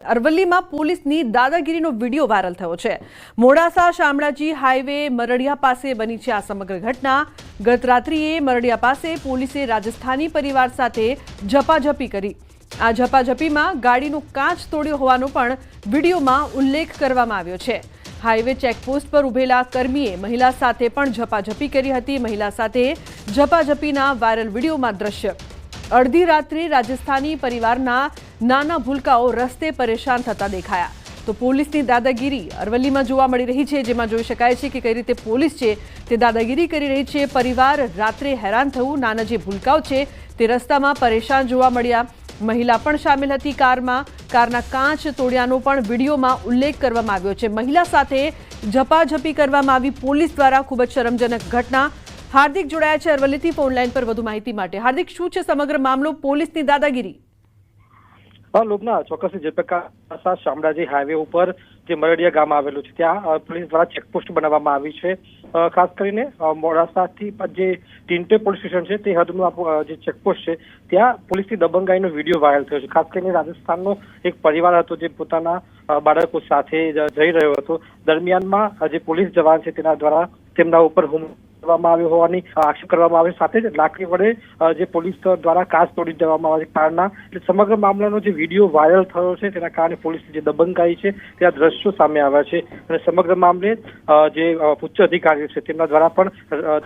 અરવલ્લીમાં પોલીસની દાદાગીરીનો video viral થયો છે। મોડાસા શામળાજી હાઈવે મરડિયા પાસે બની છે આ સમગ્ર ઘટના। ગત રાત્રિએ મરડિયા પાસે પોલીસે રાજસ્થાની પરિવાર સાથે ઝપાઝપી કરી। આ ઝપાઝપીમાં ગાડીનો કાચ તોડ્યો હોવાનો પણ વિડીયોમાં ઉલ્લેખ કરવામાં આવ્યો છે। હાઈવે ચેકપોસ્ટ પર ઉભેલા કર્મીએ મહિલા સાથે પણ ઝપાઝપી કરી હતી। મહિલા સાથે ઝપાઝપીના વાયરલ વિડીયોમાં દ્રશ્ય અડધી રાત્રે રાજસ્થાની પરિવારના નાના ભૂલકાઓ રસ્તે પરેશાન થતા દેખાયા। તો પોલીસની દાદાગીરી અરવલ્લીમાં જોવા મળી રહી છે, જેમાં જોઈ શકાય છે કે કઈ રીતે પોલીસ છે તે દાદાગીરી કરી રહી છે। પરિવાર રાત્રે હેરાન થયું, નાના જે ભૂલકાઓ છે તે રસ્તામાં પરેશાન જોવા મળ્યા। મહિલા પણ સામેલ હતી કારમાં। કારના કાચ તોડ્યાનો પણ વિડીયોમાં ઉલ્લેખ કરવામાં આવ્યો છે। મહિલા સાથે ઝપાઝપી કરવામાં આવી પોલીસ દ્વારા। ખૂબ જ શરમજનક ઘટના। હાર્દિક જોડાયા છે અરવલ્લીથી ફોન લાઈન પર વધુ માહિતી માટે। હાર્દિક, શું છે સમગ્ર મામલો, પોલીસની દાદાગીરી? લોબના ચોક્કસ જે પ્રકાર શામળાજી હાઈવે ઉપર જે મરડિયા ગામ આવેલું છે ત્યાં પોલીસ દ્વારા ચેકપોસ્ટ બનાવવામાં આવી છે। ખાસ કરીને મોડાસાથી જે ટીન્ટે પોલીસ સ્ટેશન છે તે હદનું જે ચેકપોસ્ટ છે ત્યાં પોલીસની દબંગાઈનો વિડીયો વાયરલ થયો છે। ખાસ કરીને રાજસ્થાનનો એક પરિવાર હતો જે પોતાના બાળકો સાથે જઈ રહ્યો હતો। દરમિયાનમાં જે પોલીસ જવાન છે તેના દ્વારા તેમના ઉપર હુમલો કરવામાં આવ્યો હોવાની આક્ષેપ કરવામાં આવે। સાથે જ લાકડી વડે જે પોલીસ દ્વારા કાચ તોડી દેવામાં આવે કારના। એટલે સમગ્ર મામલાનો જે વિડીયો વાયરલ થયો છે તેના કારણે પોલીસની જે દબંગાઈ છે તેના દ્રશ્યો સામે આવ્યા છે। અને સમગ્ર મામલે જે ઉચ્ચ અધિકારીઓ છે તેમના દ્વારા પણ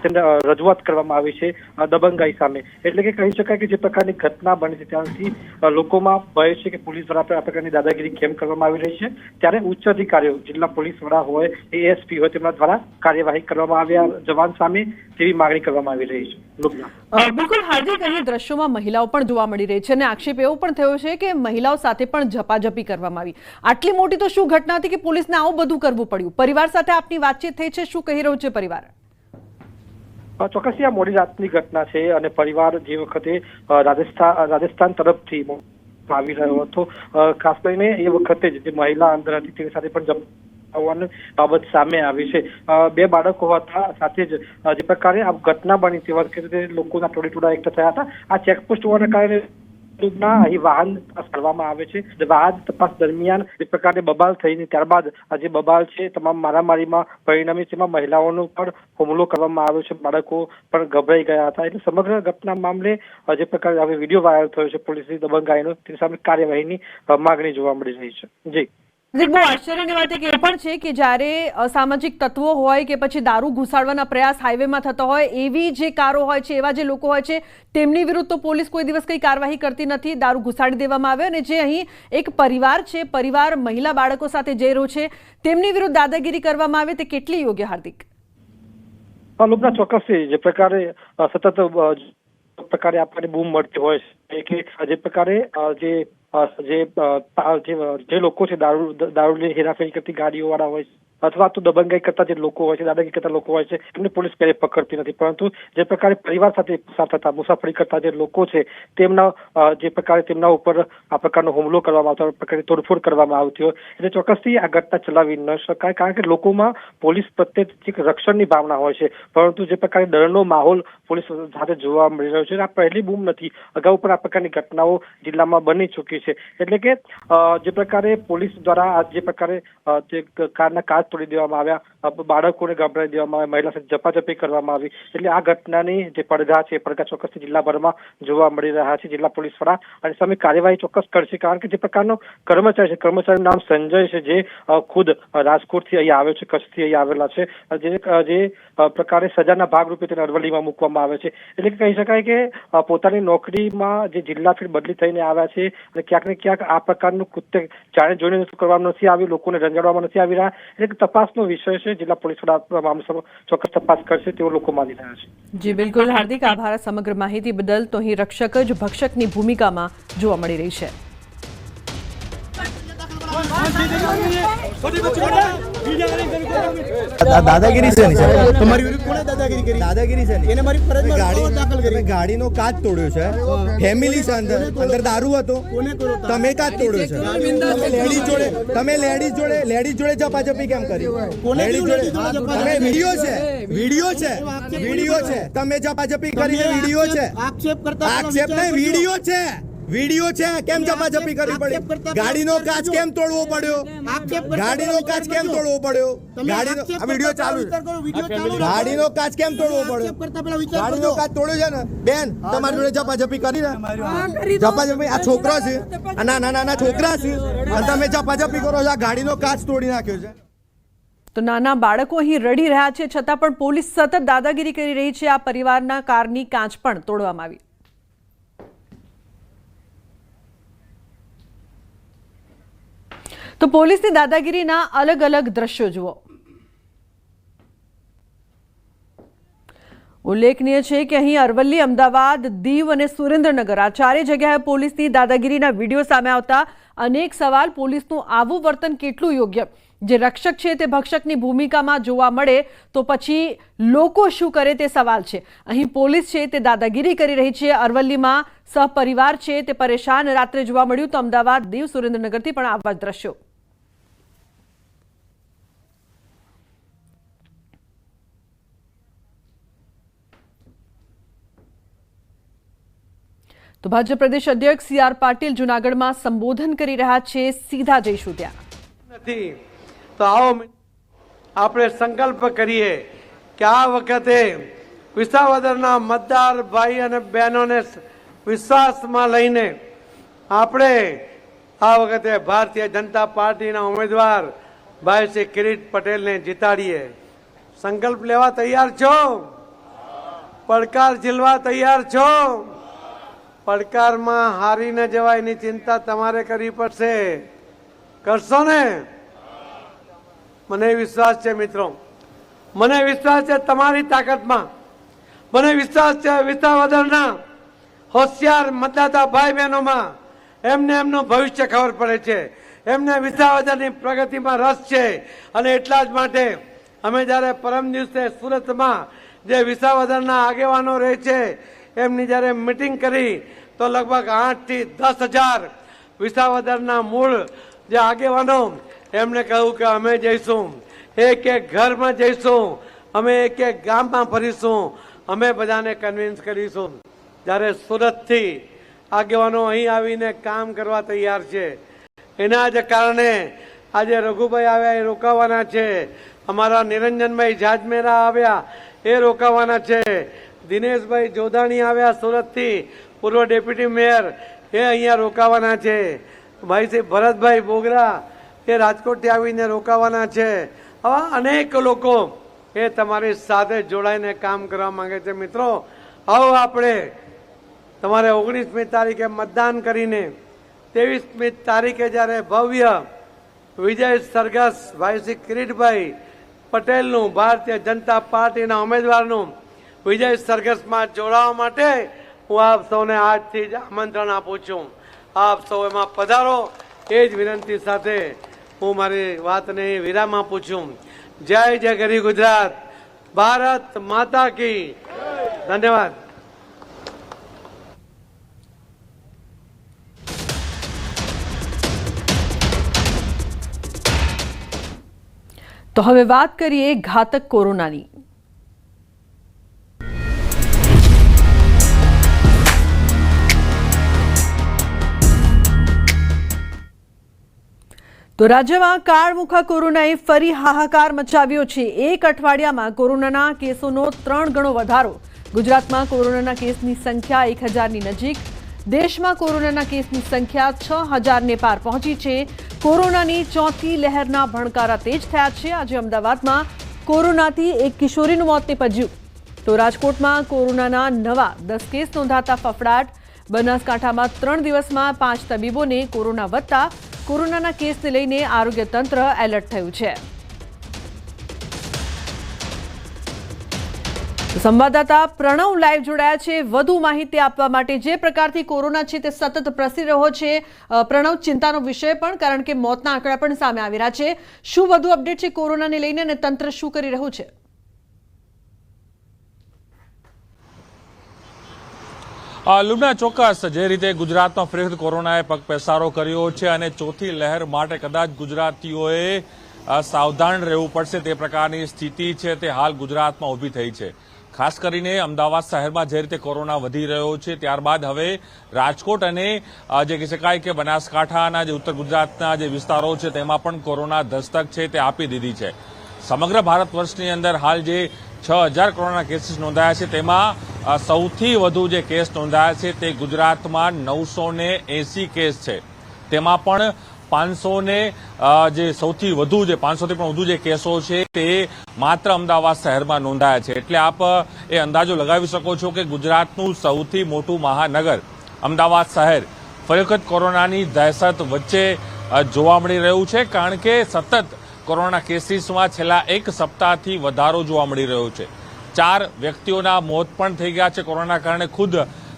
તેમને રજૂઆત કરવામાં આવી છે દબંગાઈ સામે। એટલે કે કહી શકાય કે જે પ્રકારની ઘટના બની છે ત્યાંથી લોકોમાં ભય છે કે પોલીસ દ્વારા આ પ્રકારની દાદાગીરી કેમ કરવામાં આવી રહી છે, ત્યારે ઉચ્ચ અધિકારીઓ જિલ્લા પોલીસ વડા હોય, એએસપી હોય, તેમના દ્વારા કાર્યવાહી કરવામાં આવ્યા જવાન સામે તેવી માંગણી કરવામાં આવી રહી છે। બિલકુલ હાર્દિક, અહીં દ્રશ્યોમાં મહિલાઓ પણ જોવા મળી રહી છે અને આક્ષેપ એવો પણ થયો છે કે મહિલાઓ સાથે પણ ઝપાઝપી કરવામાં આવી। આટલી મોટી તો શું ઘટના હતી કે પોલીસને આવું બધું કરવું પડ્યું? પરિવાર સાથે આપની વાતચીત થઈ છે, શું કહી રહ્યું છે પરિવાર? ચોક્કસ આ મોડી રાતની ઘટના છે અને પરિવાર જે વખતે રાજસ્થાન તરફથી આવી રહ્યો હતો, ખાસ કરીને એ વખતે જે મહિલા અંદર હતી તેની સાથે પણ બાબત સામે આવી છે। બે બાળકો હતા, સાથે જ જે પ્રકારે આ ઘટના બની તે વખતે લોકોના ટોળા એકઠા થયા હતા। આ ચેકપોસ્ટ હોવાના કારણે અહીં વાહન તપાસ કરવામાં આવે છે। વાહન તપાસ દરમિયાન જે પ્રકારે બબાલ થઈને ત્યારબાદ આ જે બબાલ છે તમામ મારામારીમાં પરિણમી, તેમાં મહિલાઓનો પણ હુમલો કરવામાં આવ્યો છે, બાળકો પણ ગભરાઈ ગયા હતા। એટલે સમગ્ર ઘટના મામલે જે પ્રકારે હવે વિડીયો વાયરલ થયો છે પોલીસની દબંગાઈનો, તેની સામે કાર્યવાહીની માંગણી જોવા મળી રહી છે। જી બહુ આશ્ચર્યની વાત એ પણ છે કે જ્યારે અસામાજિક તત્વો હોય કે પછી દારૂ ઘુસાડવાના પ્રયાસ હાઈવેમાં થતો હોય, એવી જે કારો હોય છે, એવા જે લોકો હોય છે, તેમની વિરુદ્ધ તો પોલીસ કોઈ દિવસ કઈ કાર્યવાહી કરતી નથી। દારૂ ઘુસાડી દેવામાં આવે અને જે અહીં એક પરિવાર છે, પરિવાર મહિલા બાળકો સાથે જઈ રહ્યો છે, તેમની વિરુદ્ધ દાદાગીરી કરવામાં આવે તે કેટલી યોગ્ય? હાર્દિક, લોકોના ચોક્કસ જે પ્રકારે સતત પ્રકારે આપણને બૂમ મળતી હોય છે કે જે પ્રકારે જે લોકો છે દારૂની હેરાફેરી કરતી ગાડીઓ વાળા હોય છે અથવા તો દબંગાઈ કરતા જે લોકો હોય છે, દાદાગીરી કરતા લોકો હોય છે, એમને પોલીસ ક્યારેય પકડતી નથી। પરંતુ જે પ્રકારે પરિવાર સાથે પસાર થતા મુસાફરી કરતા જે લોકો છે તેમના જે પ્રકારે તેમના ઉપર આ પ્રકારનો હુમલો કરવામાં આવતો, આ પ્રકારની તોડફોડ કરવામાં આવતી હોય, એટલે ચોક્કસથી આ ઘટના ચલાવી ન શકાય। કારણ કે લોકોમાં પોલીસ પ્રત્યે એક રક્ષણની ભાવના હોય છે, પરંતુ જે પ્રકારે ડરનો માહોલ પોલીસ સાથે જોવા મળી રહ્યો છે, આ પહેલી બૂમ નથી, અગાઉ પણ આ પ્રકારની ઘટનાઓ જિલ્લામાં બની ચૂકી છે। એટલે કે જે પ્રકારે પોલીસ દ્વારા આ જે પ્રકારે જે કારના કાચ તોડી દેવામાં આવ્યા, બાળકોને ગભરાઈ દેવામાં આવ્યા, મહિલા સાથે ઝપાઝપી કરવામાં આવી, એટલે આ ઘટનાની જે પડઘા છે પડઘા ચોક્કસ જિલ્લાભરમાં જોવા મળી રહ્યા છે। જિલ્લા પોલીસ વડા અને સામે કાર્યવાહી ચોક્કસ કરશે, કારણ કે જે પ્રકારનો કર્મચારી છે, કર્મચારીનું નામ સંજય છે, જે ખુદ રાજકોટથી અહીં આવ્યો છે, કચ્છથી અહીં આવેલા છે, જે પ્રકારે સજાના ભાગરૂપે તેને અરવલ્લીમાં મૂકવામાં આવે છે। એટલે કહી શકાય કે પોતાની નોકરીમાં જે જિલ્લા ફેર બદલી થઈને આવ્યા છે અને ક્યાંક ને ક્યાંક આ પ્રકારનું કૃત્ય જાણે જોઈને કરવામાં નથી આવી, લોકોને રંજાડવામાં નથી આવી રહ્યા। એટલે તપાસનો વિષય છે, જિલ્લા પોલીસ વડા મામલો ચોક્કસ તપાસ કરશે તેવું લોકો માની રહ્યા છે। જી બિલકુલ હાર્દિક, આભાર સમગ્ર માહિતી બદલ। તો અહીં રક્ષક જ ભક્ષકની ભૂમિકામાં જોવા મળી રહી છે। દાદાગીરી છે ને સર, તમારી વિરુદ્ધ કોણે દાદાગીરી કરી? દાદાગીરી છે ને એને મારી ફરજમાં ગાડી દાખલ કરી, ગાડીનો કાચ તોડ્યો છે, ફેમિલી છે અંદર દારૂ હતો, તમે કાચ તોડ્યો છે, તમે લેડીઝ જોડે ઝપાઝપી કેમ કરી? લેડીઝ જોડે તમે વિડીયો છે તમે ઝપાઝપી કરી, વિડીયો છે, આક્ષેપ નહીં, વિડીયો છે, વિડીયો છે, કેમ ઝપાઝપી કરવી પડી? ગાડીનો કાચ કેમ તોડવો પડ્યો? ગાડીનો કાચ કેમ તોડવો પડ્યો? ગાડીનો આ વિડીયો ચાલુ છે. ગાડીનો કાચ કેમ તોડવો પડ્યો? ગાડીનો કાચ તોડ્યો છે ને બેન, તમારી જોડે ઝપાઝપી કરી ને? ઝપાઝપી આ છોકરા છે, આ નાના નાના છોકરા છે, અને તમે ઝપાઝપી કરો છો. આ ગાડીનો કાચ તોડી નાખ્યો છે. તો નાના બાળકો અહીં રડી રહ્યા છે, છતાં પણ પોલીસ સતત દાદાગીરી કરી રહી છે. આ પરિવારના કારની કાચ પણ તોડવામાં આવી. તો પોલીસની દાદાગીરીના અલગ અલગ દ્રશ્યો જુઓ. ઉલ્લેખનીય છે કે અહીં અરવલ્લી, અમદાવાદ, દીવ અને સુરેન્દ્રનગર આ ચારે જગ્યાએ પોલીસની દાદાગીરીના વિડીયો સામે આવતા અનેક સવાલ. પોલીસનું આવું વર્તન કેટલું યોગ્ય? જે રક્ષક છે તે ભક્ષકની ભૂમિકામાં જોવા મળે તો પછી લોકો શું કરે તે સવાલ છે. અહીં પોલીસ છે તે દાદાગીરી કરી રહી છે. અરવલ્લીમાં સહપરિવાર છે તે પરેશાન રાત્રે જોવા મળ્યું, તો અમદાવાદ, દીવ, સુરેન્દ્રનગરથી પણ આવા દ્રશ્યો. તો ભાજપ પ્રદેશ અધ્યક્ષ સી આર પાટીલ જૂનાગઢમાં સંબોધન કરી રહ્યા છે. સીધા જઈશું ત્યાં. નથી તો આવો આપણે સંકલ્પ કરીએ કે આ વખતે વિસાવદરના મતદાર ભાઈ અને બહેનોને વિશ્વાસમાં લઈને આપણે આ વખતે ભારતીય જનતા પાર્ટીના ઉમેદવાર ભાઈ શ્રી કિરીટ પટેલને જીતાડીએ. સંકલ્પ લેવા તૈયાર છો? પડકાર ઝીલવા તૈયાર છો? પડકારમાં હારી ન જવાય એની ચિંતા તમારે કરવી પડશે. કરશો ને? મને વિશ્વાસ છે મિત્રો, મને વિશ્વાસ છે તમારી તાકાતમાં, મને વિશ્વાસ છે વિસાવદરના હોશિયાર મતદાતા ભાઈ બહેનોમાં. એમને એમનું ભવિષ્ય ખબર પડે છે, એમને વિસાવદરની પ્રગતિમાં રસ છે. અને એટલા જ માટે અમે જ્યારે પરમ દિવસે સુરતમાં જે વિસાવદરના આગેવાનો રહે છે એમની જ્યારે મિટિંગ કરી તો લગભગ 8 થી 10,000 વિસાવદરના મૂળ જે આગેવાનો એમણે કહ્યું કે અમે જઈશું, એક એક ઘરમાં જઈશું, અમે એક એક ગામમાં ફરીશું, અમે બધાને કન્વિન્સ કરીશું. જ્યારે સુરતથી આગેવાનો અહીં આવીને કામ કરવા તૈયાર છે, એના જ કારણે આજે રઘુભાઈ આવ્યા એ રોકાવાના છે, અમારા નિરંજનભાઈ જાજમેરા આવ્યા એ રોકાવાના છે, દિનેશભાઈ જોધાણી આવ્યા સુરતથી, પૂર્વ ડેપ્યુટી મેયર એ અહીંયા રોકાવાના છે, ભાઈ શ્રી ભરતભાઈ બોગરા એ રાજકોટથી આવીને રોકાવાના છે. આવા અનેક લોકો એ તમારી સાથે જોડાઈને કામ કરવા માંગે છે. મિત્રો આવો આપણે તમારે 19મી તારીખે મતદાન કરીને 23મી તારીખે જ્યારે ભવ્ય વિજય સરઘસ ભાઈ શ્રી કિરીટભાઈ પટેલનું ભારતીય જનતા પાર્ટીના ઉમેદવારનું વિજય સરઘસમાં જોડાવા માટે હું આપ સૌને આજથી જ આમંત્રણ આપું છું. આપ સૌ એમાં પધારો એ જ વિનંતી સાથે હું મારી વાતને વિરામ આપું છું. જય જય ગરી ગુજરાત, ભારત માતા કી. ધન્યવાદ. તો હવે વાત કરીએ ઘાતક કોરોનાની. તો રાજ્યમાં કાળમુખા કોરોનાએ ફરી હાહાકાર મચાવ્યો છે. એક અઠવાડિયામાં કોરોનાના કેસોનો 3 ગણો વધારો. ગુજરાતમાં કોરોનાના કેસની સંખ્યા 1000ની નજીક. દેશમાં કોરોનાના કેસની સંખ્યા 6000ને પાર પહોંચી છે. કોરોનાની ચોથી લહેરના ભણકારા તેજ થયા છે. આજે અમદાવાદમાં કોરોનાથી એક કિશોરીનું મોત નીપજ્યું. તો રાજકોટમાં કોરોનાના નવા 10 કેસ નોંધાતા ફફડાટ. બનાસકાંઠામાં 3 દિવસમાં 5 તબીબોને કોરોના વધતા કોરોનાના કેસને લઈને આરોગ્ય તંત્ર એલર્ટ થયું છે. સંવાદદાતા પ્રણવ લાઈવ જોડાયા છે વધુ માહિતી આપવા માટે. જે પ્રકારથી કોરોના છે તે સતત પ્રસરી રહ્યો છે પ્રણવ, ચિંતાનો વિષય પણ, કારણ કે મોતના આંકડા પણ સામે આવી રહ્યા છે. શું વધુ અપડેટ છે કોરોનાને લઈને અને તંત્ર શું કરી રહ્યું છે? લુમના, ચોક્કસ જે રીતે ગુજરાતમાં ફરી કોરોનાએ પગપેસારો કર્યો છે અને ચોથી લહેર માટે કદાચ ગુજરાતીઓએ સાવધાન રહેવું પડશે તે પ્રકારની સ્થિતિ છે તે હાલ ગુજરાતમાં ઊભી થઈ છે. ખાસ કરીને અમદાવાદ શહેરમાં જે રીતે કોરોના વધી રહ્યો છે ત્યારબાદ હવે રાજકોટ અને જે કહી શકાય કે બનાસકાંઠાના જે ઉત્તર ગુજરાતના જે વિસ્તારો છે તેમાં પણ કોરોના દસ્તક છે તે આપી દીધી છે. સમગ્ર ભારત વર્ષની અંદર હાલ જે 6,000 કોરોના કેસીસ નોંધાયા છે તેમાં સૌથી વધુ જે કેસ નોંધાયા છે તે ગુજરાતમાં 980 કેસ છે. તેમાં પણ 500 ને જે સૌથી વધુ જે 500થી પણ વધુ જે કેસો છે તે માત્ર અમદાવાદ શહેરમાં નોંધાયા છે. એટલે આપ એ અંદાજો લગાવી શકો છો કે ગુજરાતનું સૌથી મોટું મહાનગર અમદાવાદ શહેર ફરી વખત કોરોનાની દહેશત વચ્ચે જોવા મળી રહ્યું છે, કારણ કે સતત કોરોના કેસીસમાં છેલ્લા એક સપ્તાહથી વધારો જોવા મળી રહ્યો છે. 4 વ્યક્તિઓના મોત પણ થઈ ગયા છે કોરોના કારણે. ખુદ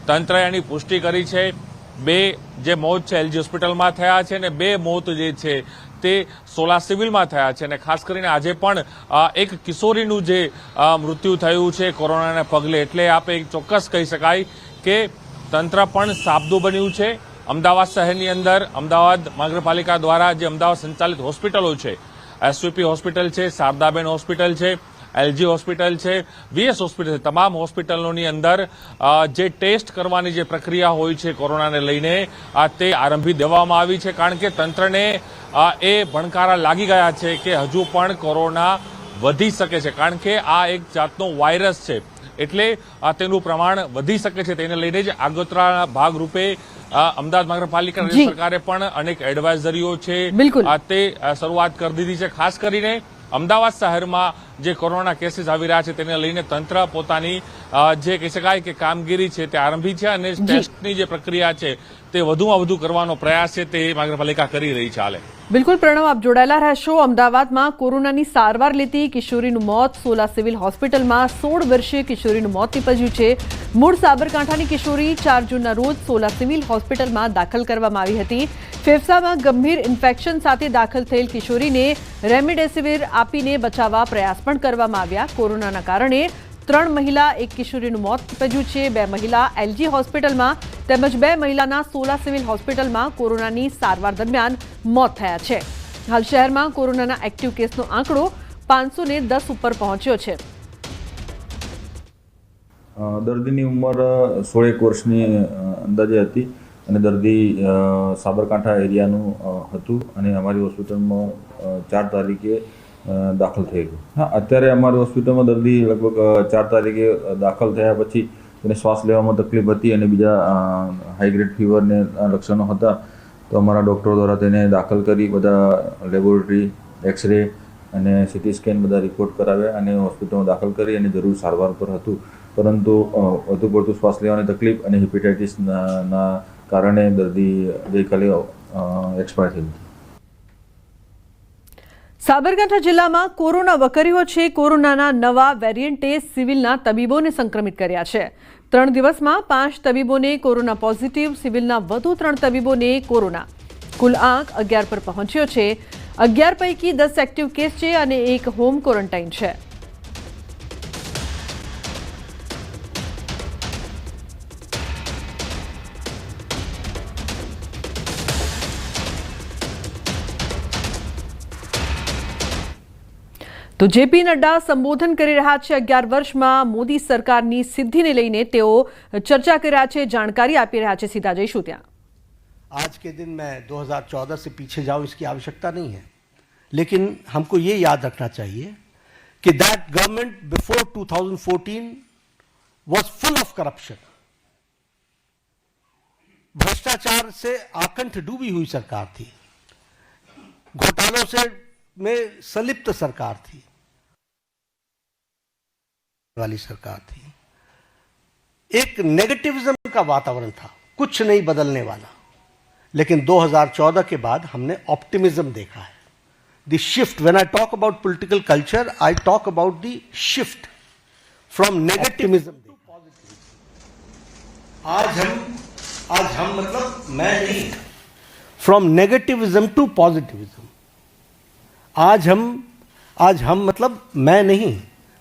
તંત્રએ એની પુષ્ટિ કરી છે. 2 જે મોત છે એલજી હોસ્પિટલમાં થયા છે અને 2 મોત જે છે તે સોલા સિવિલમાં થયા છે. અને ખાસ કરીને આજે પણ એક કિશોરીનું જે મૃત્યુ થયું છે કોરોનાને પગલે. એટલે આપણે ચોક્કસ કહી શકાય કે તંત્ર પણ સાબદું બન્યું છે. અમદાવાદ શહેરની અંદર અમદાવાદ મહાનગરપાલિકા દ્વારા જે અમદાવાદ સંચાલિત હોસ્પિટલો છે, એસવીપી હોસ્પિટલ છે, શારદાબેન હોસ્પિટલ છે, એલજી હોસ્પિટલ છે, વીએસ હોસ્પિટલ છે, તમામ હોસ્પિટલોની અંદર જે ટેસ્ટ કરવાની જે પ્રક્રિયા હોય છે કોરોનાને લઈને તે આરંભી દેવામાં આવી છે. કારણ કે તંત્રને એ ભણકારા લાગી ગયા છે કે હજુ પણ કોરોના વધી શકે છે, કારણ કે આ એક જાતનો વાયરસ છે. એટલે તેનું પ્રમાણ વધી શકે છે. તેને લઈને જ આગોતરા ભાગરૂપે અમદાવાદ મહાનગરપાલિકા રાજ્ય સરકારે પણ અનેક એડવાઇઝરીઓ છે તે શરૂઆત કરી દીધી છે. ખાસ કરીને અમદાવાદ શહેરમાં જે કોરોના કેસીસ આવી રહ્યા છે તેને લઈને તંત્ર પોતાની જે કહી શકાય કે કામગીરી છે તે આરંભી છે અને ટેસ્ટની જે પ્રક્રિયા છે તે વધુમાં વધુ કરવાનો પ્રયાસ છે તે મહાનગરપાલિકા કરી રહી છે. હાલે બિલકુલ પ્રણવ, આપ જોડાયેલા રહેશો. અમદાવાદમાં કોરોનાની સારવાર લેતી કિશોરીનું મોત. સોલા સિવિલ હોસ્પિટલમાં 16 વર્ષીય કિશોરીનું મોત નીપજ્યું છે. મૂળ સાબરકાંઠાની કિશોરી 4 જૂનના રોજ સોલા સિવિલ હોસ્પિટલમાં દાખલ કરવામાં આવી હતી. ફેફસામાં ગંભીર ઇન્ફેક્શન સાથે દાખલ થયેલ કિશોરીને રેમડેસિવિર આપીને બચાવવા પ્રયાસ પણ કરવામાં આવ્યા. કોરોનાના કારણે 3 મહિલા 1 કિશોરીનું મોત નીપજ્યું છે. 2 મહિલા એલજી હોસ્પિટલમાં તેમજ 2 મહિલાના સોલા સિવિલ હોસ્પિટલમાં કોરોનાની સારવાર દરમિયાન મોત થયા છે. હાલ શહેરમાં કોરોનાના એક્ટિવ કેસનો આંકડો 510 ઉપર પહોંચ્યો છે. દર્દીની ઉંમર 16 વર્ષની અંદાજે હતી અને દર્દી સાબરકાંઠા એરિયાનું હતું અને અમારી હોસ્પિટલમાં 4 તારીખે દાખલ થયેલું. હા, અત્યારે અમારી હોસ્પિટલમાં દર્દી લગભગ 4 તારીખે દાખલ થયા પછી તેને શ્વાસ લેવામાં તકલીફ હતી અને બીજા હાઈ ગ્રેડ ફીવરને લક્ષણો હતા. તો અમારા ડૉક્ટરો દ્વારા તેને દાખલ કરી બધા લેબોરેટરી, એક્સરે અને સીટી સ્કેન બધા રિપોર્ટ કરાવ્યા અને હોસ્પિટલમાં દાખલ કરી અને જરૂર સારવાર પર હતું. પરંતુ વધુ પડતું શ્વાસ લેવાની તકલીફ અને હેપેટાઇટિસના કારણે દર્દી ગઈકાલે એક્સપાયર થયું. સાબરકાંઠા જિલ્લામાં કોરોના વકર્યો છે. કોરોનાના નવા વેરિયન્ટે સિવિલના તબીબોને સંક્રમિત કર્યા છે. 3 દિવસમાં 5 તબીબોને કોરોના પોઝિટિવ, સિવિલના વધુ 3 તબીબોને કોરોના. કુલ આંક 11 પર પહોંચ્યો છે. 11 પૈકી 10 એક્ટિવ કેસ છે અને 1 હોમ ક્વોરન્ટાઇન છે. તો જેપી નડ્ડા સંબોધન કરી રહ્યા છે. 11 વર્ષમાં મોદી સરકારની સિદ્ધિને લઈને તેઓ ચર્ચા કરી રહ્યા છે, જાણકારી આપી રહ્યા છે. સીધા જઈશું ત્યાં. आज के दिन मैं 2014 से पीछे जाऊं इसकी आवश्यकता नहीं है, लेकिन हमको ये याद रखना चाहिए कि that government before 2014 was full of corruption. भ्रष्टाचार से आकंठ डूबी हुई सरकार थी, घोटालों से में संलिप्त सरकार थी, वाली सरकार थी. एक नेगेटिविज्म का वातावरण था, कुछ नहीं बदलने वाला. लेकिन 2014 के बाद हमने ऑप्टिमिज्म देखा है. The shift, when I talk about political culture, I talk about the shift from negativism to positivism. आज हम मतलब मैं नहीं, फ्रॉम नेगेटिविज्म टू पॉजिटिविज्म. आज हम मतलब मैं नहीं,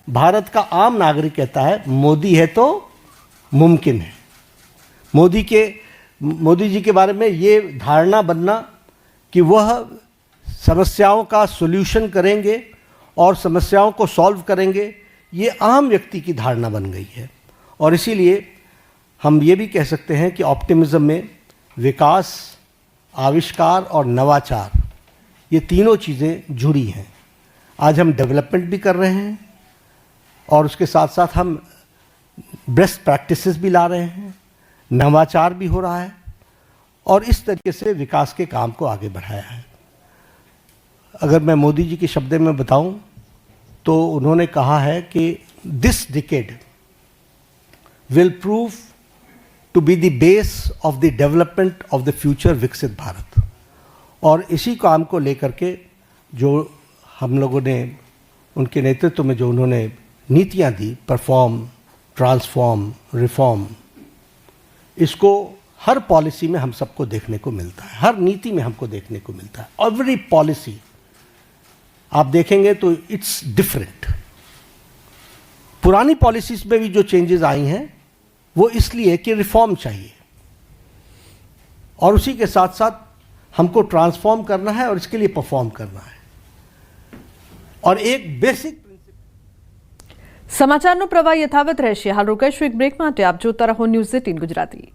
भारत का आम नागरिक कहता है मोदी है तो मुमकिन है. मोदी जी के बारे में ये धारणा बनना कि वह समस्याओं का सॉल्यूशन करेंगे और समस्याओं को सॉल्व करेंगे, ये आम व्यक्ति की धारणा बन गई है। और इसीलिए हम ये भी कह सकते हैं कि ऑप्टिमिज्म में विकास, आविष्कार और नवाचार, ये तीनों चीज़ें जुड़ी हैं। आज हम डेवलपमेंट भी कर रहे हैं और उसके साथ साथ हम बेस्ट प्रैक्टिसेस भी ला रहे हैं, नवाचार भी हो रहा है और इस तरीके से विकास के काम को आगे बढ़ाया है। अगर मैं मोदी जी के शब्द में बताऊं तो उन्होंने कहा है कि this decade will prove to be the base of the development of the future विकसित भारत। और इसी काम को लेकर के जो हम लोगों ने उनके नेतृत्व में जो उन्होंने नीतियां दी, परफॉर्म, ट्रांसफॉर्म, रिफॉर्म, इसको हर पॉलिसी में हम सबको देखने को मिलता है, हर नीति में हमको देखने को मिलता है। एवरी पॉलिसी आप देखेंगे तो इट्स डिफरेंट। पुरानी पॉलिसीज में भी जो चेंजेस आई हैं वो इसलिए कि रिफॉर्म चाहिए और उसी के साथ साथ हमको ट्रांसफॉर्म करना है और इसके लिए परफॉर्म करना है। और एक बेसिक સમાચારનો પ્રવાહ યથાવત રહેશે। હાલ રોકાઈશું એક બ્રેક માટે। આપ જોતા રહો ન્યૂઝ 18 ગુજરાતી।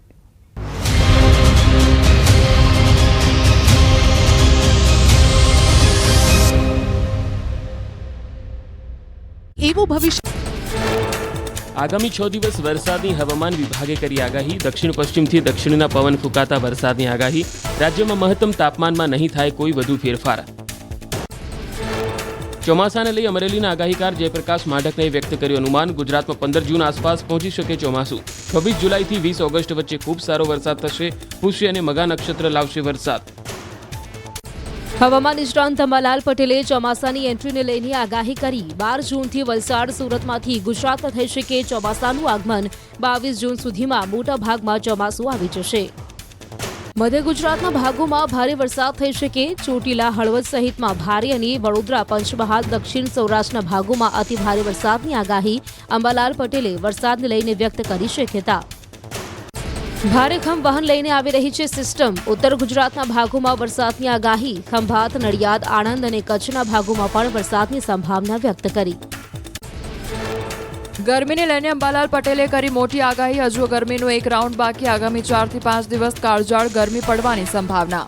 એવું ભવિષ્ય આગામી 6 દિવસ વરસાદની હવામાન વિભાગે કરી આગાહી। દક્ષિણ પશ્ચિમથી દક્ષિણના પવન ફૂંકાતા વરસાદની આગાહી। રાજ્યમાં મહત્તમ તાપમાનમાં નહીં થાય કોઈ વધુ ફેરફાર। ચોમાસાને લઈ અમરેલીના આગાહીકાર જયપ્રકાશ માઢકને વ્યક્ત કર્યું અનુમાન। ગુજરાતમાં 15 જૂન આસપાસ પહોંચી શકે ચોમાસું। 26 જુલાઈથી 20 ઓગસ્ટ વચ્ચે ખૂબ સારો વરસાદ થશે। પુષ્ય અને મગા નક્ષત્ર લાવશે વરસાદ। હવામાન નિષ્ણાંત અંબાલાલ પટેલે ચોમાસાની એન્ટ્રીને લઈને આગાહી કરી। 12 જૂનથી વલસાડ, સુરતમાંથી ગુજરાતમાં થઈ શકે ચોમાસાનું આગમન। 22 જૂન સુધીમાં મોટા ભાગમાં ચોમાસું આવી જશે। મધ્ય ગુજરાતના ભાગોમાં ભારે વરસાદ થઈ શકે। ચોટીલા, હળવદ સહિતમાં ભારે અને વડોદરા, પંચમહાલ, દક્ષિણ સૌરાષ્ટ્રના ભાગોમાં અતિ ભારે વરસાદની આગાહી અંબાલાલ પટેલે વરસાદને લઈને વ્યક્ત કરી શક્યતા। ભારે ખમવહન લઈને આવી રહી છે સિસ્ટમ। ઉત્તર ગુજરાતના ભાગોમાં વરસાદની આગાહી। ખંભાત, નડિયાદ, આણંદ અને કચ્છના ભાગોમાં પણ વરસાદની સંભાવના વ્યક્ત કરી। ગરમીને લઈને અંબાલાલ પટેલે કરી મોટી આગાહી। હજુ ગરમીનો એક રાઉન્ડ બાકી। આગામી 4 થી 5 દિવસ કાળઝાળ ગરમી પડવાની સંભાવના।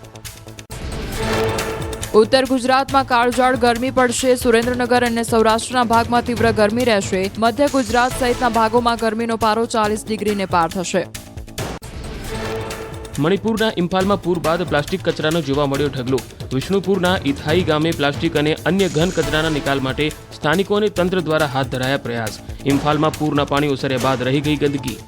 ઉત્તર ગુજરાતમાં કાળઝાળ ગરમી પડશે। સુરેન્દ્રનગર અને સૌરાષ્ટ્રના ભાગમાં તીવ્ર ગરમી રહેશે। મધ્ય ગુજરાત સહિતના ભાગોમાં ગરમીનો પારો 40 ડિગ્રીને પાર થશે। મણિપુરના ઇમ્ફાલમાં પૂર બાદ પ્લાસ્ટિક કચરાનો જોવા મળ્યો ઢગલો। વિષ્ણુપુરના ઇથાઈ ગામે પ્લાસ્ટિક અને અન્ય ઘન કચરાના નિકાલ માટે સ્થાનિકો અને તંત્ર દ્વારા હાથ ધરાયા પ્રયાસ। ઇમ્ફાલમાં પૂરના પાણી ઓસર્યા બાદ રહી ગઈ ગંદકી।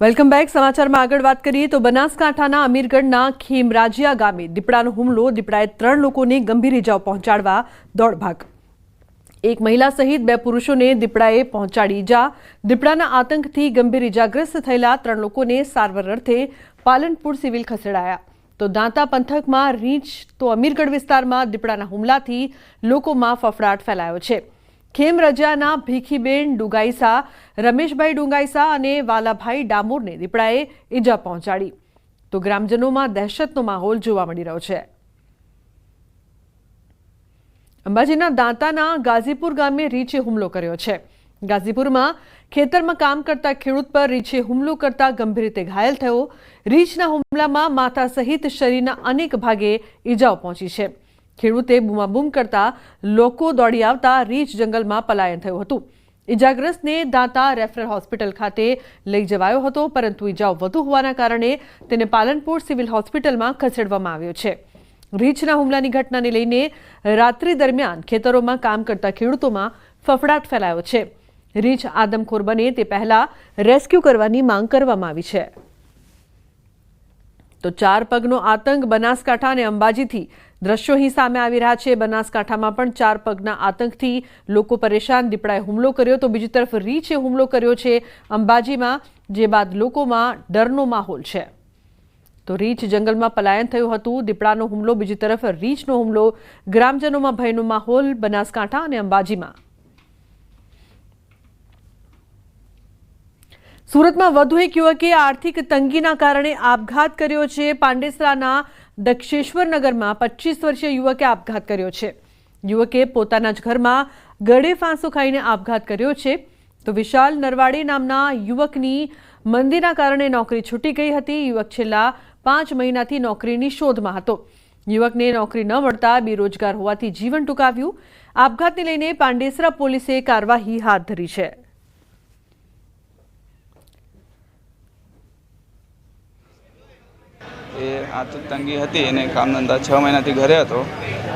Welcome back. સમાચારમાં આગળ વાત કરીએ તો બનાસકાંઠાના અમીરગઢના ખેમરાજિયા ગામે દીપડાનો હુમલો। દીપડાએ 3 લોકોને ગંભીર ઇજાઓ પહોંચાડવા દોડભાગ। એક મહિલા સહિત 2 પુરુષોને દીપડાએ પહોંચાડી ઇજા। દીપડાના આતંકથી ગંભીર ઇજાગ્રસ્ત થયેલા 3 લોકોને સારવાર અર્થે પાલનપુર સિવિલ ખસેડાયા। તો દાંતા પંથકમાં રીંછ તો અમીરગઢ વિસ્તારમાં દીપડાના હુમલાથી લોકોમાં ફફડાટ ફેલાયો છે। ખેમરજાના ભીખીબેન ડુગાઈસા, રમેશભાઈ ડુંગાઈસા અને વાલાભાઈ ડામોરને દીપડાએ ઈજા પહોંચાડી। તો ગ્રામજનોમાં દહેશતનો માહોલ જોવા મળી રહ્યો છે। અંબાજીના દાંતાના ગાઝીપુર ગામે રીંછે હુમલો કર્યો છે। ગાઝીપુરમાં ખેતરમાં કામ કરતા ખેડૂત પર રીંછે હુમલો કરતા ગંભીર રીતે ઘાયલ થયો। રીંછના હુમલામાં માથા સહિત શરીરના અનેક ભાગે ઈજાઓ પહોંચી છે। ખેડૂતે બૂમાબૂમ કરતા લોકો દોડી આવતા રીંછ જંગલમાં પલાયન થયું હતું। ઇજાગ્રસ્તને દાંતા રેફરલ હોસ્પિટલ ખાતે લઈ જવાયો હતો, પરંતુ ઇજાઓ વધુ હોવાના કારણે તેને પાલનપુર સિવિલ હોસ્પિટલમાં ખસેડવામાં આવ્યો છે। રીંછના હુમલાની ઘટનાને લઈને રાત્રિ દરમિયાન ખેતરોમાં કામ કરતા ખેડૂતોમાં ફફડાટ ફેલાયો છે। રીંછ આદમખોર બને તે પહેલા રેસ્ક્યુ કરવાની માંગ કરવામાં આવી છે। તો 4 પગનો આતંક બનાસકાંઠા અને અંબાજીથી દ્રશ્યો અહીં સામે આવી રહ્યા છે। બનાસકાંઠામાં પણ 4 પગના આતંકથી લોકો પરેશાન। દીપડાએ હુમલો કર્યો તો બીજી તરફ રીંછે હુમલો કર્યો છે અંબાજીમાં, જે બાદ લોકોમાં ડરનો માહોલ છે। તો તો રીંછ જંગલમાં પલાયન થયું હતું. દીપડાનો હુમલો, બીજી તરફ રીંછનો હુમલો. ગ્રામજનોમાં ભયનો માહોલ બનાસકાંઠા અને અંબાજીમાં. સુરતમાં વધુ એક યુવકે આર્થિક તંગીના કારણે આપઘાત કર્યો છે. પાંડેસરાના દક્ષેશ્વર નગરમાં 25 વર્ષીય યુવકે આપઘાત કર્યો છે. યુવકે પોતાના જ ઘરમાં ગળે ફાંસો ખાઈને આપઘાત કર્યો છે. તો વિશાલ નરવાડે નામના યુવકની મંદીના કારણે નોકરી છૂટી ગઈ હતી. યુવક છેલ્લા 5 મહિનાથી નોકરીની શોધમાં હતો. યુવકને નોકરી ન મળતા બેરોજગાર હોવાથી જીવન ટૂંકાવ્યું. આપઘાતને લઈને પાંડેસરા પોલીસે કાર્યવાહી હાથ ધરી છે. એ આર્થિક તંગી હતી અને કામ ધંધા 6 મહિનાથી ઘરે હતો.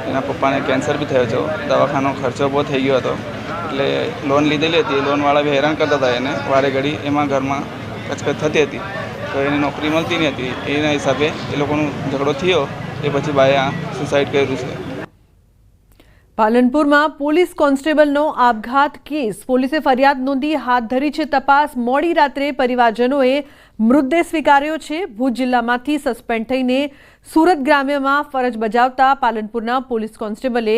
એના પપ્પાને કેન્સર બી થયો હતો. દવાખાનો ખર્ચો બહુ થઈ ગયો હતો. એટલે લોન લીધેલી હતી. લોનવાળા બી હેરાન કરતા હતા એને વારે ઘડી. એમાં ઘરમાં કચકચ થતી હતી તો એને નોકરી મળતી નહીં હતી. એના હિસાબે એ લોકોનો ઝઘડો થયો. એ પછી બાએ સુસાઇડ કર્યું છે. પાલનપુરમાં પોલીસ કોન્સ્ટેબલનો આપઘાત કેસ. પોલીસે ફરિયાદ નોંધી હાથ ધરી છે તપાસ. મોડી રાત્રે પરિવારજનોએ મૃતદેહ સ્વીકાર્યો છે. ભુજ જિલ્લામાંથી સસ્પેન્ડ થઈને સુરત ગ્રામ્યમાં ફરજ બજાવતા પાલનપુરના પોલીસ કોન્સ્ટેબલે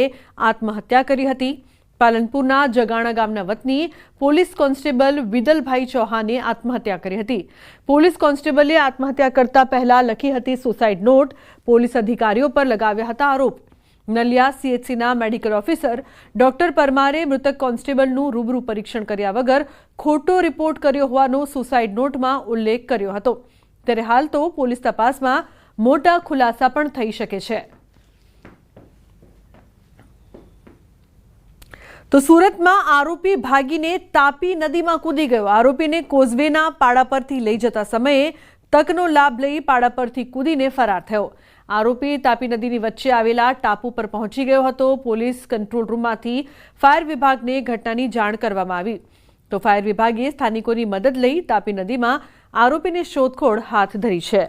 આત્મહત્યા કરી હતી. પાલનપુરના જગાણા ગામના વતની પોલીસ કોન્સ્ટેબલ વિદલભાઈ ચૌહાણે આત્મહત્યા કરી હતી. પોલીસ કોન્સ્ટેબલે આત્મહત્યા કરતા પહેલા લખી હતી સુસાઇડ નોટ. પોલીસ અધિકારીઓ પર લગાવ્યા હતા આરોપ. નલિયા સીએચસીના મેડિકલ ઓફિસર ડોક્ટર પરમારે મૃતક કોન્સ્ટેબલનું રૂબરૂ પરીક્ષણ કર્યા વગર ખોટો રિપોર્ટ કર્યો હોવાનો સુસાઇડ નોટમાં ઉલ્લેખ કર્યો હતો. ત્યારે હાલ તો પોલીસ તપાસમાં મોટા ખુલાસા પણ થઈ શકે છે. તો સુરતમાં આરોપી ભાગીને તાપી નદીમાં કૂદી ગયો. આરોપીને કોઝવેના પાડા પરથી લઈ જતા સમયે તકનો લાભ લઈ પાડા પરથી કૂદીને ફરાર થયો. આરોપી તાપી નદીની વચ્ચે આવેલા ટાપુ પર પહોંચી ગયો હતો. પોલીસ કંટ્રોલ રૂમમાંથી ફાયર વિભાગને ઘટનાની જાણ કરવામાં આવી. તો ફાયર વિભાગે સ્થાનિકોની મદદ લઈ તાપી નદીમાં આરોપીની શોધખોળ હાથ ધરી છે.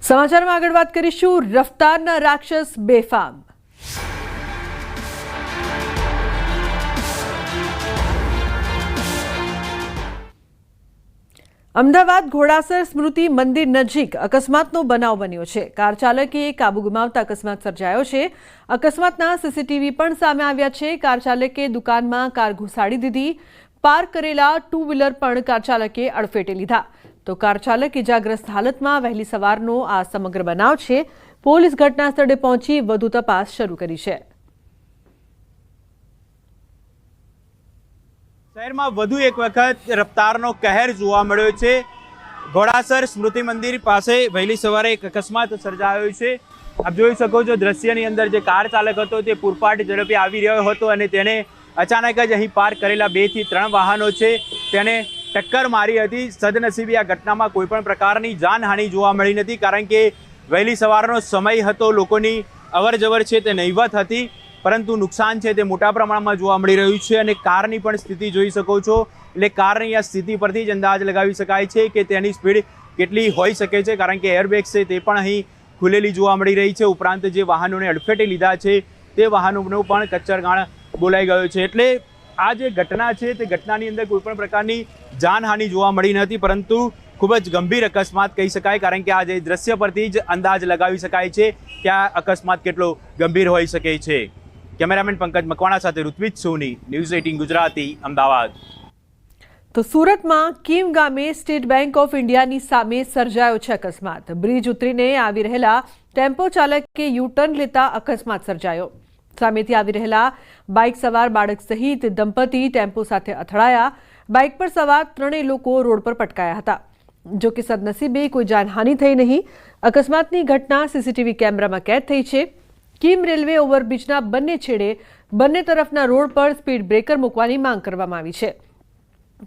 સમાચારમાં આગળ વાત કરીશું. રફતારના રાક્ષસ બેફામ. અમદાવાદ ઘોડાસર સ્મૃતિ મંદિર નજીક અકસ્માતનો બનાવ બન્યો છે. કાર ચાલકે કાબુ ગુમાવતા અકસ્માત સર્જાયો છે. અકસ્માતના સીસીટીવી પણ સામે આવ્યા છે. કાર ચાલકે દુકાનમાં કાર ઘુસાડી દીધી. પાર્ક કરેલા 2 વ્હીલર પણ કાર ચાલકે અડફેટે લીધા. તો કાર ચાલક ઇજાગ્રસ્ત હાલતમાં. વહેલી સવારનો આ સમગ્ર બનાવ છે. પોલીસ ઘટના સ્થળે પહોંચી વધુ તપાસ શરૂ કરી છે. શહેરમાં વધુ એક વખત રફતારનો કહેર જોવા મળ્યો છે. ઘોડાસર સ્મૃતિ મંદિર પાસે વહેલી સવારે એક અકસ્માત સર્જાયો છે. આપ જોઈ શકો છો દ્રશ્યની અંદર જે કાર ચાલક હતો તે પૂરપાટ ઝડપે આવી રહ્યો હતો અને તેને અચાનક જ અહીં પાર્ક કરેલા 2 થી 3 વાહનો છે તેને ટક્કર મારી હતી. સદનસીબે આ ઘટનામાં કોઈ પણ પ્રકારની જાનહાનિ જોવા મળી નથી, કારણ કે વહેલી સવારનો સમય હતો. લોકોની અવરજવર છે તે નહીવત હતી, પરંતુ નુકસાન છે તે મોટા પ્રમાણમાં જોવા મળી રહ્યું છે. અને કારની પણ સ્થિતિ જોઈ શકો છો. એટલે કારની આ સ્થિતિ પરથી જ અંદાજ લગાવી શકાય છે કે તેની સ્પીડ કેટલી હોઈ શકે છે, કારણ કે એરબેગ છે તે પણ અહીં ખુલેલી જોવા મળી રહી છે. ઉપરાંત જે વાહનોને અડફેટે લીધા છે તે વાહનોનો પણ કચ્ચરગાણ બોલાઈ ગયો છે. એટલે આ જે ઘટના છે તે ઘટનાની અંદર કોઈ પણ પ્રકારની જાનહાનિ જોવા મળી નથી, પરંતુ ખૂબ જ ગંભીર અકસ્માત કહી શકાય, કારણ કે આ જે દ્રશ્ય પરથી જ અંદાજ લગાવી શકાય છે કે આ અકસ્માત કેટલો ગંભીર હોઈ શકે છે. કેમેરામેન પંકજ મકવાણા સાથે ઋત્વિજ સોની, ન્યૂઝ 18 ગુજરાતી, અમદાવાદ. તો સુરતમાં કીમ ગામે સ્ટેટ બેંક ઓફ ઇન્ડિયાની સામે સર્જાયો છે અકસ્માત. બ્રિજ ઉતરીને આવી રહેલા ટેમ્પો ચાલકે યુટર્ન લેતા અકસ્માત સર્જાયો. સામેથી આવી રહેલા બાઇક સવાર બાળક સહિત દંપતી ટેમ્પો સાથે અથડાયા. બાઇક પર સવાર 3 લોકો રોડ પર પટકાયા હતા. જો કે સદનસીબે કોઈ જાનહાનિ થઈ નહીં. અકસ્માતની ઘટના સીસીટીવી કેમેરામાં કેદ થઈ છે. કીમ રેલવે ઓવરબ્રિજના બંને છેડે બંને તરફના રોડ પર સ્પીડ બ્રેકર મૂકવાની માંગ કરવામાં આવી છે.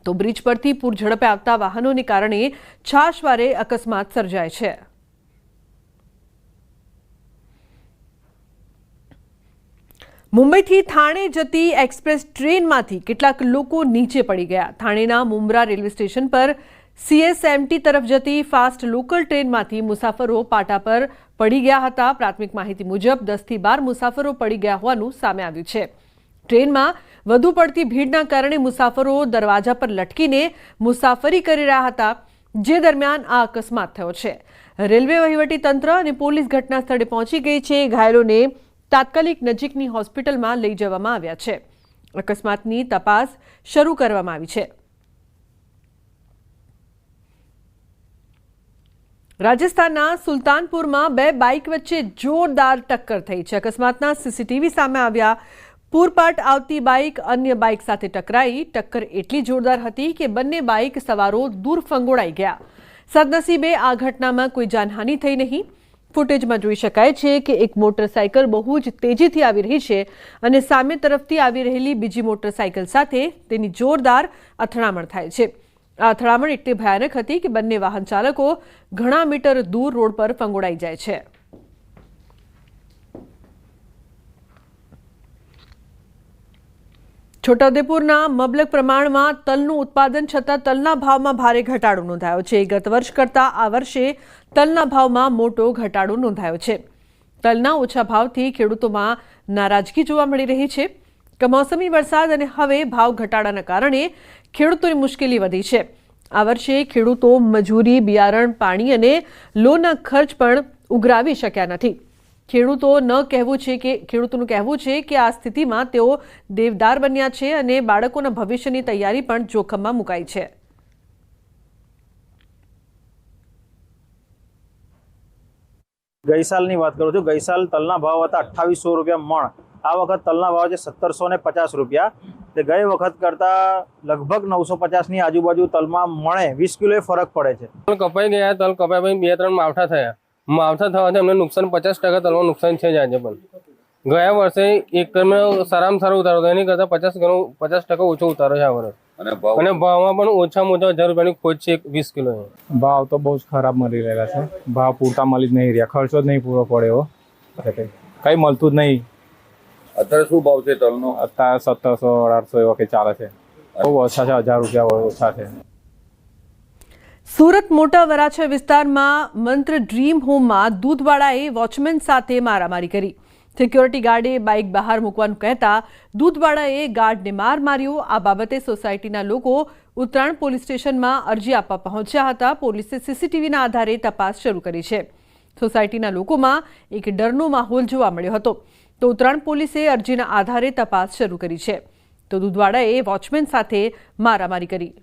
તો બ્રિજ પરથી પૂર ઝડપે આવતા વાહનોને કારણે છાશવારે અકસ્માત સર્જાય છે. મુંબઈથી થાણે જતી એક્સપ્રેસ ટ્રેનમાંથી કેટલાક લોકો નીચે પડી ગયા. થાણેના મુંબ્રા રેલવે સ્ટેશન પર CSMT તરફ જતી ફાસ્ટ લોકલ ટ્રેનમાંથી મુસાફરો પાટા પર પડી ગયા હતા. પ્રાથમિક માહિતી મુજબ 10 થી 12 મુસાફરો પડી ગયા હોવાનું સામે આવ્યું છે. ટ્રેનમાં વધુ પડતી ભીડના કારણે મુસાફરો દરવાજા પર લટકીને મુસાફરી કરી રહ્યા હતા, જે દરમિયાન આ અકસ્માત થયો છે. રેલવે વહીવટી તંત્ર અને પોલીસ ઘટના સ્થળે પહોંચી ગઈ છે. ઘાયલોને તાત્કાલિક નજીકની હોસ્પિટલમાં લઈ જવામાં આવ્યા છે. અકસ્માતની તપાસ શરૂ કરવામાં આવી છે. રાજસ્થાનના સુલતાનપુરમાં બે બાઇક વચ્ચે જોરદાર ટક્કર થઈ છે. અકસ્માતના સીસીટીવી સામે આવ્યા. પૂરપાટ આવતી બાઇક અન્ય બાઇક સાથે ટકરાઈ. ટક્કર એટલી જોરદાર હતી કે બંને બાઇક સવારો દૂર ફંગોળાઈ ગયા. સદનસીબે આ ઘટનામાં કોઈ જાનહાનિ થઈ નહીં. ફૂટેજમાં જોઈ શકાય છે કે એક મોટરસાયકલ બહુ જ તેજીથી આવી રહી છે અને સામે તરફથી આવી રહેલી બીજી મોટરસાયકલ સાથે તેની જોરદાર અથડામણ થાય છે. આ અથડામણ એટલી ભયાનક હતી કે બંને વાહન ચાલકો ઘણા મીટર દૂર રોડ પર ફંગોળાઈ જાય છે. છોટાઉદેપુરના મબલક પ્રમાણમાં તલનું ઉત્પાદન છતાં તલના ભાવમાં ભારે ઘટાડો નોંધાયો છે. ગત વર્ષ કરતાં આ વર્ષે તલના ભાવમાં મોટો ઘટાડો નોંધાયો છે. તલના ઓછા ભાવથી ખેડૂતોમાં નારાજગી જોવા મળી રહી છે. કમોસમી વરસાદ અને હવે ભાવ ઘટાડાના કારણે ખેડૂતોની મુશ્કેલી વધી છે. આ વર્ષે ખેડૂતો મજૂરી, બિયારણ, પાણી અને લોનના ખર્ચ પણ ઉઘરાવી શક્યા નથી. ખેડૂતોનું કહેવું છે કે આ સ્થિતિમાં તેઓ દેવદાર બન્યા છે અને બાળકોના ભવિષ્યની તૈયારી પણ જોખમમાં મુકાઈ છે. ગઈ સાલની વાત કરું છું. ગઈ સાલ તલના ભાવ હતા 2800 રૂપિયા મણ. આ વખત તલના ભાવ છે 1750 રૂપિયા. તે ગઈ વખત કરતાં લગભગ 950ની આજુબાજુ તલમાં મણે 20 કિલોએ ફરક પડે છે. તલ કપાઈ ગયા. તલ કપાઈ પછી 2-3 માવઠા થયા. માવઠા થવાથી અમને નુકસાન 50% તલમાં નુકસાન છે જ આજે. પણ ગયા વર્ષે એકરમાં સારામાં સારો ઉતારો હતો, એની કરતાં 50% ઓછો ઉતારો છે આ વર્ષ. અને ભાવમાં પણ ઓછામાં ઓછા 1000 રૂપિયાની ખોટ છે 20 કિલો. ભાવ તો બહુ જ ખરાબ મળી રહેલા છે. ભાવ પૂરતા મળી જ નહીં રહ્યા. ખર્ચો જ નહીં પૂરો પડે એવો કંઈ મળતું જ નહીં. અત્યારે શું ભાવ છે તલનો? અત્યારે 1700-1800 એવા કંઈ ચાલે છે. બહુ ઓછા છે, 1000 રૂપિયા ઓછા છે. સુરત મોટા વરાછા વિસ્તારમાં મંત્ર ડ્રીમ હોમમાં દૂધવાળાએ વોચમેન સાથે મારામારી કરી. સિક્યોરિટી ગાર્ડે બાઇક બહાર મૂકવાનું કહેતા દૂધવાળાએ ગાર્ડને માર માર્યો. આ બાબતે સોસાયટીના લોકો ઉત્તરાયણ પોલીસ સ્ટેશનમાં અરજી આપવા પહોંચ્યા હતા. પોલીસે સીસીટીવીના આધારે તપાસ શરૂ કરી છે. સોસાયટીના લોકોમાં એક ડરનો માહોલ જોવા મળ્યો હતો. તો ઉત્તરાયણ પોલીસે અરજીના આધારે તપાસ શરૂ કરી છે. તો દૂધવાળાએ વોચમેન સાથે મારામારી કરી.